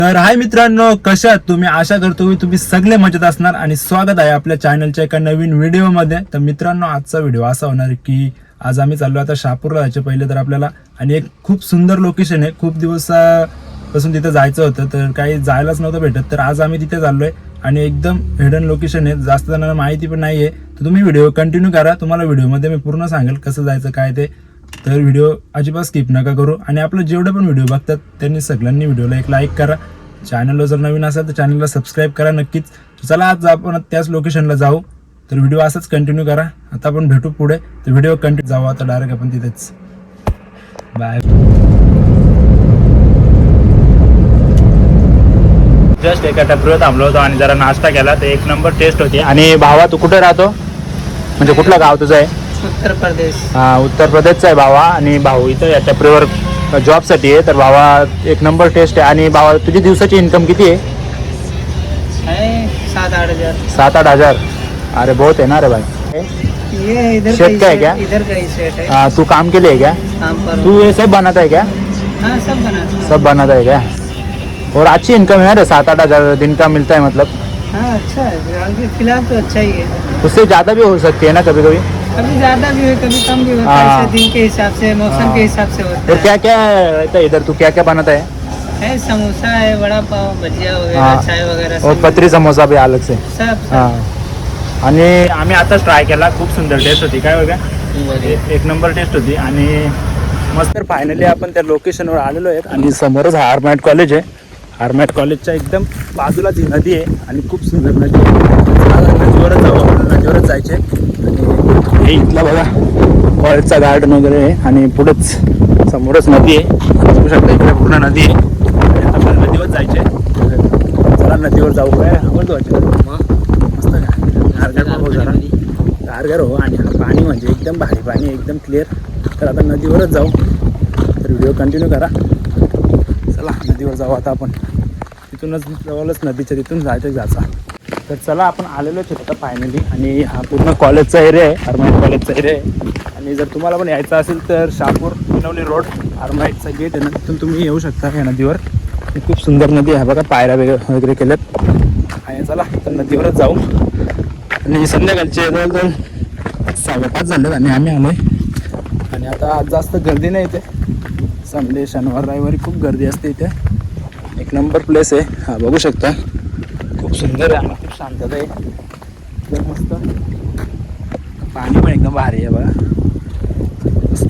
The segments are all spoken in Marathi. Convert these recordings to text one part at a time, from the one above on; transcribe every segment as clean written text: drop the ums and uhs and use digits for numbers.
तर हाय मित्रांनो, कशा आहात तुम्ही? आशा करतो की तुम्ही सगळे मजेत असणार आणि स्वागत आहे आपल्या चॅनलच्या एका नवीन व्हिडिओमध्ये. तर मित्रांनो, आजचा व्हिडिओ असा होणार आहे की आज आम्ही चाललो आता शहापूरला जायचं पहिले तर आपल्याला, आणि एक खूप सुंदर लोकेशन आहे. खूप दिवसापासून तिथे जायचं होतं तर काही जायलाच नव्हतं भेटत, तर आज आम्ही तिथे चाललोय आणि एकदम हिडन लोकेशन आहे, जास्त जणांना माहिती पण नाहीये. तर तुम्ही व्हिडिओ कंटिन्यू करा, तुम्हाला व्हिडिओमध्ये मी पूर्ण सांगेल कसं जायचं काय ते. तर व्हिडिओ अजिबात स्किप नका करू आणि आपलं जेवढे पण व्हिडिओ बघतात त्यांनी सगळ्यांनी व्हिडिओला एक लाईक करा. चॅनलला जर नवीन असेल तर चॅनलला सबस्क्राईब करा नक्कीच. चला आज आपण त्याच लोकेशनला जाऊ. तर व्हिडिओ असाच कंटिन्यू करा. आता आपण भेटू पुढे. तर व्हिडिओ कंटिन्यू जाऊ आता डायरेक्ट आपण तिथेच. बाय. जस्ट एका टपरीवर थांबलो होतो आणि जरा नाश्ता केला, तर एक नंबर टेस्ट होती. आणि भावा तू कुठे राहतो, म्हणजे कुठलं गाव तुझं आहे? उत्तर प्रदेश. हा, उत्तर प्रदेशचा आहे भावा. आणि भाऊ इथं या टपरीवर जॉबसाठी आहे. तर भावा एक नंबर टेस्ट आहे. आणि भावा तुझी दिवसाची इन्कम किती आहे? 7-8 हजार. 7-8 हजार. अरे बहुत है ना रे भाई. ये इधर शेड का है क्या? इधर का ही सेट है. हाँ, तू काम के लिए है क्या? काम पर तू ये सब बनाता है क्या? हाँ, सब बनाते सब बनाता है क्या? और अच्छी इनकम है रे, 7-8 हजार दिन का मिलता है मतलब. हाँ, अच्छा है. अभी फिलहाल तो अच्छा ही है. उससे ज़्यादा भी हो सकती है ना कभी कभी. कभी ज्यादा भी हो, कभी कम भी होता है. हाँ. ऐसे दिन के हिसाब से, मौसम हाँ. के हिसाब से होता और है. क्या क्या रहता है इधर, तू क्या क्या बनाता है? समोसा है, वड़ा पाव, भजिया वगैरह, हाँ. चाय वगैरह और सब. पत्री समोसा भी अलग से. सब हां. आणि आम्ही आताच ट्राय केला, खूप सुंदर टेस्ट होती. काय बघा, एक नंबर टेस्ट होती. आणि मस्त. तर फायनली आपण त्या लोकेशनवर आलेलो आहेत आणि समोरच आरमॅट कॉलेज आहे. आरमॅट कॉलेजच्या एकदम बाजूलाच ही नदी आहे आणि खूप सुंदर नदी आहे. नदीवरच जाऊ, आपल्याला नदीवरच जायचे. आणि हे इथला बघा कॉलेजचा गार्डन वगैरे आहे आणि पुढेच समोरच नदी आहे. बघू शकता इकडे पूर्ण नदी आहे. आपल्याला नदीवर जायचे. चला नदीवर जाऊ. काय आवडतो मस्त गारगार हो, जरा गारगार हो. आणि पाणी म्हणजे एकदम भारी पाणी, एकदम क्लिअर. तर आता नदीवरच जाऊ. तर व्हिडिओ कंटिन्यू करा. चला नदीवर जाऊ आता आपण. तिथूनच जवळच नदीच्या तिथून जायचा. तर चला आपण आलेलोच आहे आता फायनली. आणि हा पूर्ण कॉलेजचा एरिया आहे, आरमाईट कॉलेजचा एरिया आहे. आणि जर तुम्हाला पण यायचं असेल तर शहापूर पिनवली रोड आरमाईटचा गेट आहे ना, तिथून तुम्ही येऊ शकता या नदीवर. खूप सुंदर नदी आहे बघा, पायऱ्या वगैरे केल्यात. आणि चला तर नदीवरच जाऊ. आणि संध्याकाळचे जवळजवळ 5:15 झालेत आणि आम्ही आलोय. आणि आता आज जास्त गर्दी नाही इथे. संडे, शनिवार, रविवारी खूप गर्दी असते इथे. एक नंबर प्लेस आहे. हा बघू शकता, खूप सुंदर आहे आणि खूप शांतता आहे. एकदम मस्त. पाणी पण एकदम भारी आहे बघा.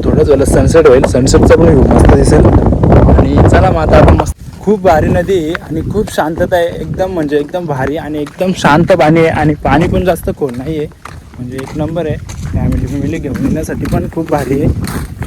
थोडंच वेळेला सनसेट होईल, सनसेटचा पण व्ह्यू मस्त दिसेल. आणि चला मग आता आपण मस्त. खूप भारी नदी आहे आणि खूप शांतता आहे एकदम, म्हणजे एकदम भारी आणि एकदम शांत पाणी आहे. आणि पाणी पण जास्त खोल नाही आहे, म्हणजे एक नंबर आहे. फॅमिली घेऊन येण्यासाठी पण खूप भारी आहे.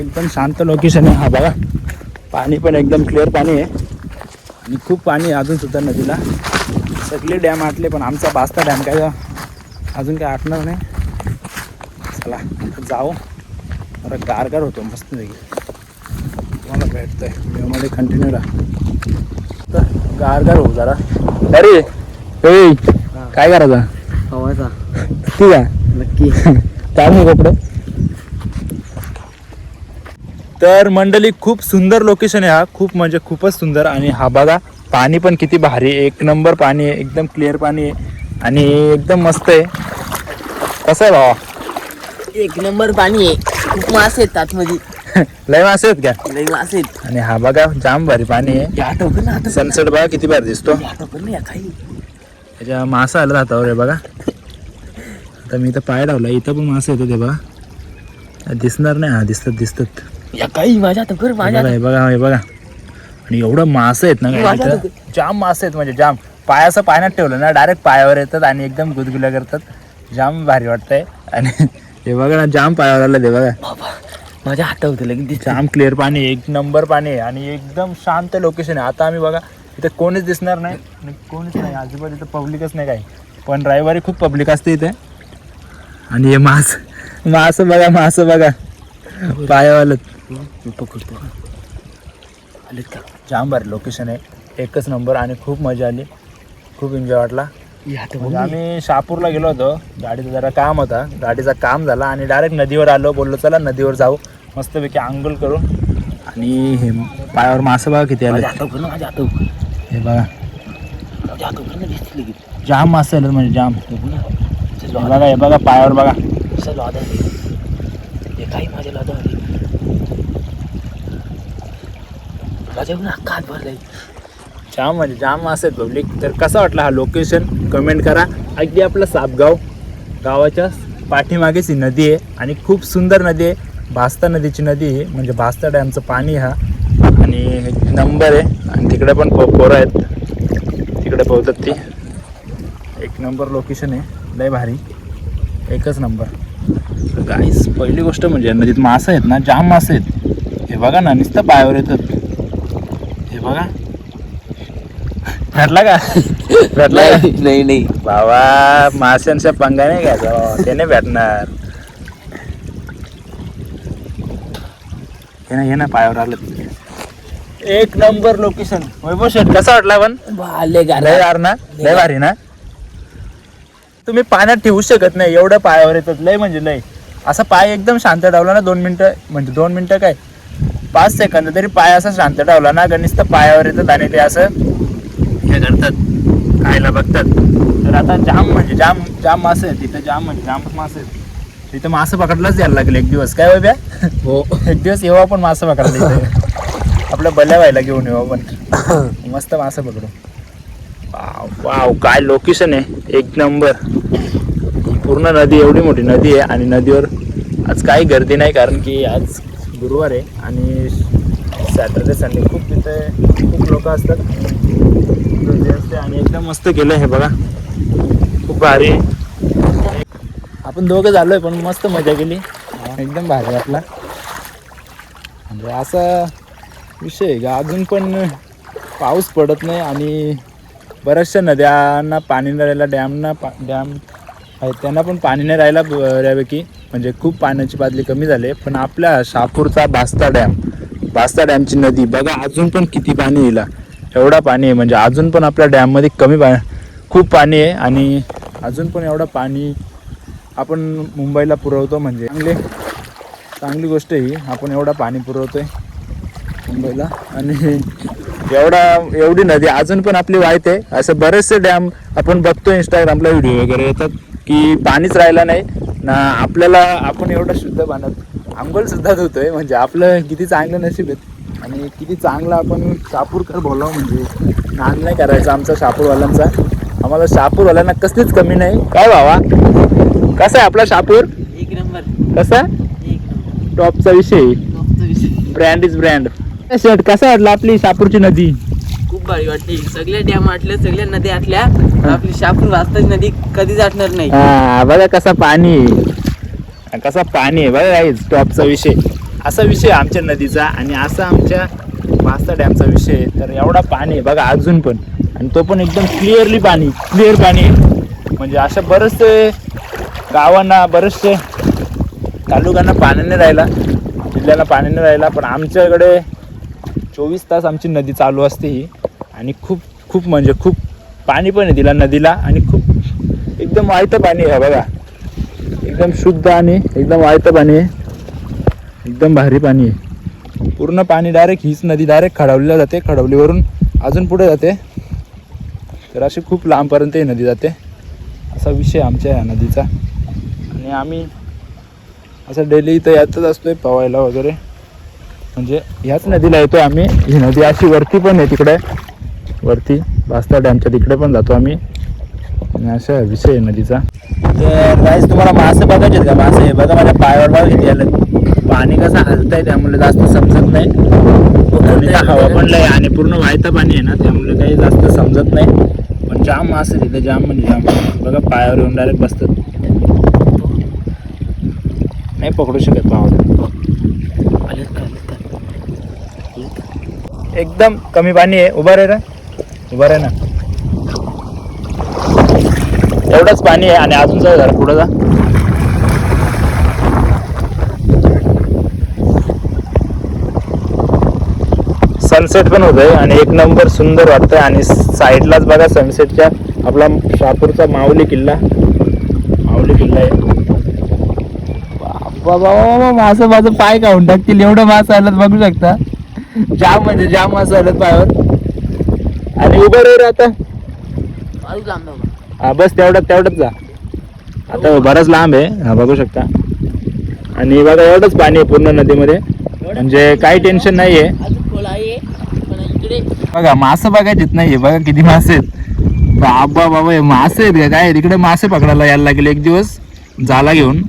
एकदम शांत लोकेशन आहे. हा बघा, पाणी पण एकदम क्लिअर पाणी आहे आणि खूप पाणी आहे अजूनसुद्धा नदीला. सगळे डॅम आटले पण आमचा बास्ता डॅम काय अजून काय आटणार नाही. चला जाऊ. जरा गारगार होतो मस्त देखील. तुम्हाला भेटतोय व्हिडिओमध्ये कंटिन्यू राहा. तर गारगार हो जरा. अरे काय करायचं? हवाचा ठीक आहे नक्की. काय नाही कपडे. तर मंडळी खूप सुंदर लोकेशन आहे हा, खूप म्हणजे खूपच सुंदर. आणि हा बघा पाणी पण किती भारी, एक नंबर पाणी आहे, एकदम क्लिअर पाणी आहे आणि एकदम मस्त आहे. कसं आहे भावा? एक नंबर पाणी आहे. खूप मासे आहेत आतमध्ये. लय मासे आहेत का? लई मासे आहेत. आणि हा बघा जाम भारी पाणी आहे. सनसेट बघा किती भारी दिसतो. त्याच्या मासा आला हातावर आहे बघा. आता मी इथं पाय लावला, इथं पण मासे येतो ते बघा. दिसणार नाही. हा दिसतात काही माझ्या हे बघा हे बघा. आणि एवढं मासे आहेत ना काय, जाम मासे आहेत म्हणजे जाम. पायाचं पाण्यात ठेवलं ना डायरेक्ट पायावर येतात आणि एकदम गुदगुल्या करतात. जाम भारी वाटतंय. आणि हे बघा ना, जाम पायावर आलं ते बघा. माझ्या हातावर लगेच जाम क्लिअर पाणी, एक नंबर पाणी आहे आणि एकदम शांत लोकेशन आहे. आता आम्ही बघा इथे कोणीच दिसणार नाही, कोणीच नाही अजिबात. इथं पब्लिकच नाही काही, पण रविवारी खूप पब्लिक असते इथे. आणि हे मास बघा पायावालं पकडतो. आलेत का? जाम भारी लोकेशन आहे, एकच नंबर. आणि खूप मजा आली, खूप एन्जॉय वाटला. म्हणजे आम्ही शहापूरला गेलो होतो, गाडीचं जरा काम होता, गाडीचा काम झाला आणि डायरेक्ट नदीवर आलो. बोललो चला नदीवर जाऊ, मस्तपैकी आंघोळ करू. आणि हे पायावर मासे बघा किती आले. हे बघा जाम मासे आलेत म्हणजे जाम. हे बघा हे बघा पायावर बघा. काही माझ्या लादा आली माझ्या हात भरलाय. जाम म्हणजे जाम मासे आहेत पब्लिक. तर कसा वाटला हा लोकेशन कमेंट करा. अगदी आपलं सापगाव गावाच्या पाठीमागेच ही नदी आहे आणि खूप सुंदर नदी आहे. भास्ता नदीची नदी आहे म्हणजे भास्ता डॅमचं पाणी हा आणि एक नंबर आहे. आणि तिकडे पण पोरं आहेत तिकडे पोहतात ती. एक नंबर लोकेशन आहे लय भारी एकच नंबर. तर गाईस पहिली गोष्ट म्हणजे नदीत मासे आहेत ना जाम मासे आहेत. हे बघा ना नुसतं पायावर येतात. हे बघा भेटला का भेटला का? नाही बाबा माशांच्या पंगा नाही घ्यायचा त्याने भेटणार. हे ना पायावर आलं. एक नंबर लोकेशन. वैभव शेठ कसा वाटला पण लय यार ना लय भारी ना. तुम्ही पाण्यात ठेवू शकत नाही एवढं पायावर येतात लय म्हणजे लय. असा पाय एकदम शांत ठेवला ना 2 मिनटं म्हणजे 2 मिनटं काय 5 सेकंद तरी पाय असा शांत ठेवला ना गणित पायावर येतात आणि ते असं हे करतात खायला बघतात. तर आता जाम म्हणजे जाम जाम मासे आहेत तिथं. जाम म्हणजे जाम मासे आहेत तिथं. मासे पकडलाच यायला लागेल एक दिवस काय बाब्या. हो एक दिवस येऊ आपण मासे पकडायला इथे. आपल्या बल्या व्हायला घेऊन येऊ आपण मस्त मासे पकडू. वाव वाव काय लोकेशन आहे एक नंबर. पूर्ण नदी एवढी मोठी नदी आहे आणि नदीवर आज काही गर्दी नाही कारण की आज गुरुवार आहे आणि सॅटर्डे संडे खूप तिथे खूप लोक असतात गर्दी असते. आणि एकदम मस्त केलं हे बघा खूप भारी. आपण दोघं झालोय पण मस्त मजा केली एकदम भारी आपला. म्हणजे असा विषय आहे का अजून पण पाऊस पडत नाही आणि बऱ्याचशा नद्यांना पाणी नाही राहिला. डॅम आहेत त्यांना पण पाणी नाही राहिला बऱ्यापैकी म्हणजे खूप पाण्याची बादली कमी झाली. पण आपल्या शहापूरचा भास्ता डॅमची नदी बघा अजून पण किती पाणी येईल. एवढा पाणी आहे म्हणजे अजून पण आपल्या डॅममध्ये खूप पाणी आहे आणि अजून पण एवढं पाणी आपण मुंबईला पुरवतो म्हणजे चांगली गोष्ट आहे ही. आपण एवढं पाणी पुरवतोय मुंबईला आणि एवढी नदी अजून पण आपली वाहते. असं बरेचसे डॅम आपण बघतो इंस्टाग्रामला व्हिडिओ वगैरे येतात की पाणीच राहिलं नाही ना आपल्याला. आपण एवढं शुद्ध पाण्यात आंघोळ सुद्धा धुतोय म्हणजे आपलं किती चांगलं नशीब आहे आणि किती चांगलं आपण शहापूरकर बोलावं म्हणजे नाद नाही करायचा आमचा शहापूरवाल्यांचा. आम्हाला शहापूरवाल्यांना कसलीच कमी नाही. काय भावा कसा आहे आपला शहापूर एक नंबर. कसा टॉपचा विषय ब्रँड इज ब्रँड. शर्ट कसा वाटला आपली शहापूरची नदी. खूप भारी वाटते. सगळ्या डॅम आटल्या सगळ्या नद्या आटल्या. आपली शहापूर भास्ताची नदी कधीच आटणार नाही. हा बघा कसा पाणी आहे बघा गाईज टॉपचा विषय. असा विषय आमच्या नदीचा आणि असा आमच्या भास्ता डॅमचा विषय. तर एवढा पाणी आहे बघा अजून पण आणि तो पण एकदम क्लिअर पाणी आहे. म्हणजे अशा बरेचसे गावांना बरेचसे तालुक्यांना पाण्याने राहिला जिल्ह्याला पाण्याने राहिला पण आमच्याकडे 24 तास आमची नदी चालू असते ही. आणि खूप म्हणजे खूप पाणी पण आहे तिला नदीला आणि खूप एकदम वाहतं पाणी आहे बघा. एकदम शुद्ध आणि एकदम वाहतं पाणी आहे. एकदम भारी पाणी आहे. पूर्ण पाणी डायरेक्ट हीच नदी डायरेक्ट खडवलीला जाते. खडवलीवरून अजून पुढे जाते. तर अशी खूप लांबपर्यंत ही नदी जाते. असा विषय आमच्या या नदीचा. आणि आम्ही असं डेली इथं यातच असतोय पवायला वगैरे म्हणजे ह्याच नदीला येतो आम्ही. ही नदी अशी वरती पण आहे तिकडे वरती भास्ता डॅमच्या तिकडे पण जातो आम्ही आणि असा विषय आहे नदीचा. तर गाईस तुम्हाला मासे बघायचे आहेत का. मासे बघा माझ्या पायावर बघा किती आलं. पाणी कसं हलतंय त्यामुळे जास्त समजत नाही. हवा पण लय आणि पूर्ण वाहतं पाणी आहे ना त्यामुळे काही जास्त समजत नाही. पण जाम मासे तिथे जाम म्हणजे जाम बघा पायावर येऊन डायरेक्ट बसतात. नाही पकडू शकत पाहावं. एकदम कमी पाणी आहे. उभा रे ना एवढंच पाणी आहे आणि अजून जरा पुढं जा. सनसेट पण होतोय आणि एक नंबर सुंदर वाटतंय. आणि साईडलाच बघा सनसेटच्या आपला शहापूरचा माऊली किल्ला आहे. बाबा मासं माझं पाय खाऊन टाकतील एवढं मासं आलं बघू शकता. जाम म्हणजे जाम मासं आलं पायावर. आणि उभं राहील आता. अजून लांब बाबा. हा बस तेवढंच जा. आता बराच लांब आहे, हा बघू शकता. आणि बघा एवढंच पाणी आहे पूर्ण नदीमध्ये, म्हणजे काही टेन्शन नाही आहे. अजून खोल आहे पण इकडे बघा मासे बघायचेच नाहीये, बघा किती मासे आहेत. बाबा बाबा हे मासे आहेत का काय? तिकडे मासे पकडायला यायला लागेल एक दिवस जाला घेऊन.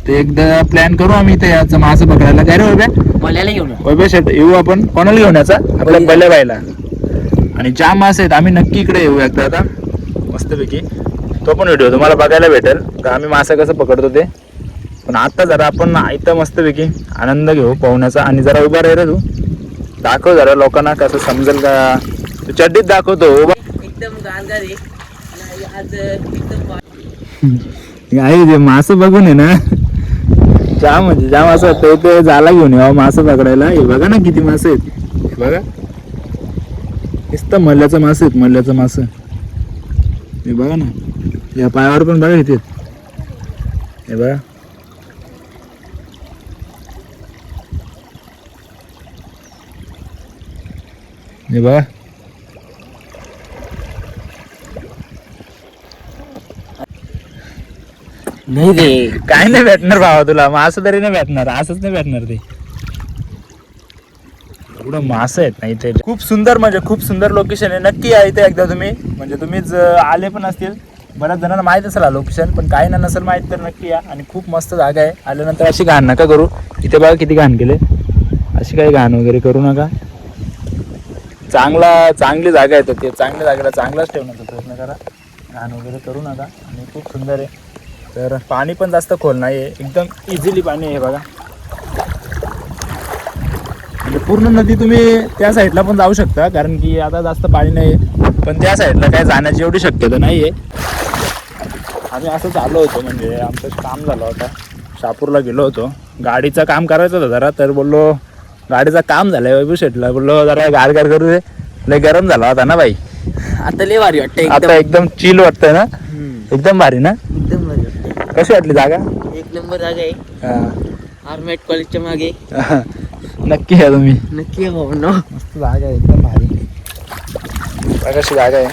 ते एकदा प्लॅन करू आम्ही इथे याचं मासे पकडायला. काय रे वैभ्या? मल्याला घेऊन वैभ्या शेट येऊ आपण. कोणाला घेऊन याचा? आपल्या बल्ल्या बाईला. आणि जाम मासे आहेत, आम्ही नक्की इकडे येऊ एकदा आता मस्तपैकी. तो पण व्हिडिओ तुम्हाला बघायला भेटेल का आम्ही मासा कसं पकडतो ते. पण आता जरा आपण इथं मस्तपैकी आनंद घेऊ पोहण्याचा. आणि जरा उभा राहिला तू, दाखव जरा लोकांना कसं समजेल का. तू चड्डीत दाखवतो एकदम गारगार आहे आणि आज एकदम आहे जे मासं बघून आहे ना जाम, म्हणजे जाम असं वाटतं ते जाला घेऊन यावं मासं पकडायला. हे बघा ना किती मासे आहेत, हे बघा नुसतं मल्ल्याचं मासे आहेत, मल्ल्याचं मासं. हे बघा ना, या पायावर पण बघा इथे, हे बघा. हे बघा नाही रे. काय नाही भेटणार भावा तुला, मासं तरी नाही भेटणार, असंच नाही भेटणार ते. एवढं मासं आहेत ना इथे. खूप सुंदर, म्हणजे खूप सुंदर लोकेशन आहे. नक्की या इथे एकदा तुम्ही, म्हणजे तुम्हीच आले पण असतील. बऱ्याच जणांना माहीत असेल हा लोकेशन, पण काही ना नसेल माहीत तर नक्की या. आणि खूप मस्त जागा आहे. आल्यानंतर अशी घाण नका करू. इथे बघा किती घाण केले, अशी काही घाण वगैरे करू नका. चांगली जागा आहे, तर ते चांगल्या जागेला चांगलाच ठेवण्याचा प्रयत्न करा. घाण वगैरे करू नका. आणि खूप सुंदर आहे. तर पाणी पण जास्त खोल नाही आहे, एकदम इझिली पाणी आहे बघा. म्हणजे पूर्ण नदी तुम्ही त्या साईडला पण जाऊ शकता, कारण की आता जास्त पाणी नाही आहे. पण त्या साईडला काय जाण्याची एवढी शक्यता नाही आहे. आम्ही असंच आलो होतो, म्हणजे आमचं काम झालं होतं, शहापूरला गेलो होतो. गाडीचं काम करायचं होतं जरा, तर बोललो गाडीचं काम झालं वैभव शेटला, बोललो जरा गारगार करू दे. लय गरम झाला होता ना बाई. आता लय भारी वाटतं. आता एकदम चिल वाटतंय ना, एकदम भारी ना. एकदम भारी वाटतं. कशी वाटली जागा? एक नंबर जागा आहे. आर्मेट कॉलेजच्या मागे. नक्की या तुम्ही, नक्की आहे भाऊ. मस्त जागा आहे, एकदम भारी. कशी जागा आहे.